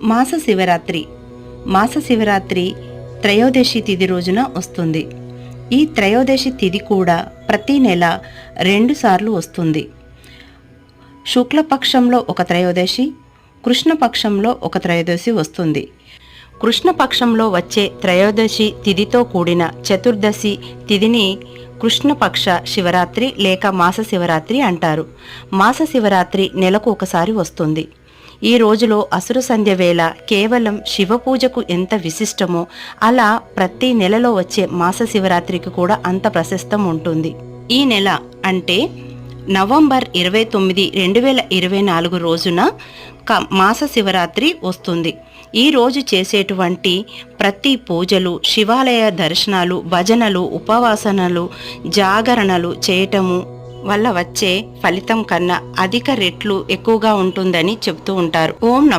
మాస శివరాత్రి. మాస శివరాత్రి త్రయోదశి తిథి రోజున వస్తుంది. ఈ త్రయోదశి తిథి కూడా ప్రతి నెల 2 సార్లు వస్తుంది. శుక్లపక్షంలో ఒక త్రయోదశి, కృష్ణపక్షంలో ఒక త్రయోదశి వస్తుంది. కృష్ణపక్షంలో వచ్చే త్రయోదశి తిథితో కూడిన చతుర్దశి తిథిని కృష్ణపక్ష శివరాత్రి లేక మాస శివరాత్రి అంటారు. మాస శివరాత్రి నెలకు ఒకసారి వస్తుంది. ఈ రోజులో అసుర సంధ్య వేళ కేవలం శివ పూజకు ఎంత విశిష్టమో అలా ప్రతి నెలలో వచ్చే మాస శివరాత్రికి కూడా అంత ప్రశస్తం ఉంటుంది. ఈ నెల అంటే నవంబర్ 29, 2024 రోజున మాస శివరాత్రి వస్తుంది. ఈ రోజు చేసేటువంటి ప్రతి పూజలు, శివాలయ దర్శనాలు, భజనలు, ఉపవాసనలు, జాగరణలు చేయటము వల్ల వచ్చే ఫలితం కన్నా అధిక రెట్లు ఎక్కువగా ఉంటుందని చెబుతూ ఉంటారు. ఓం నమః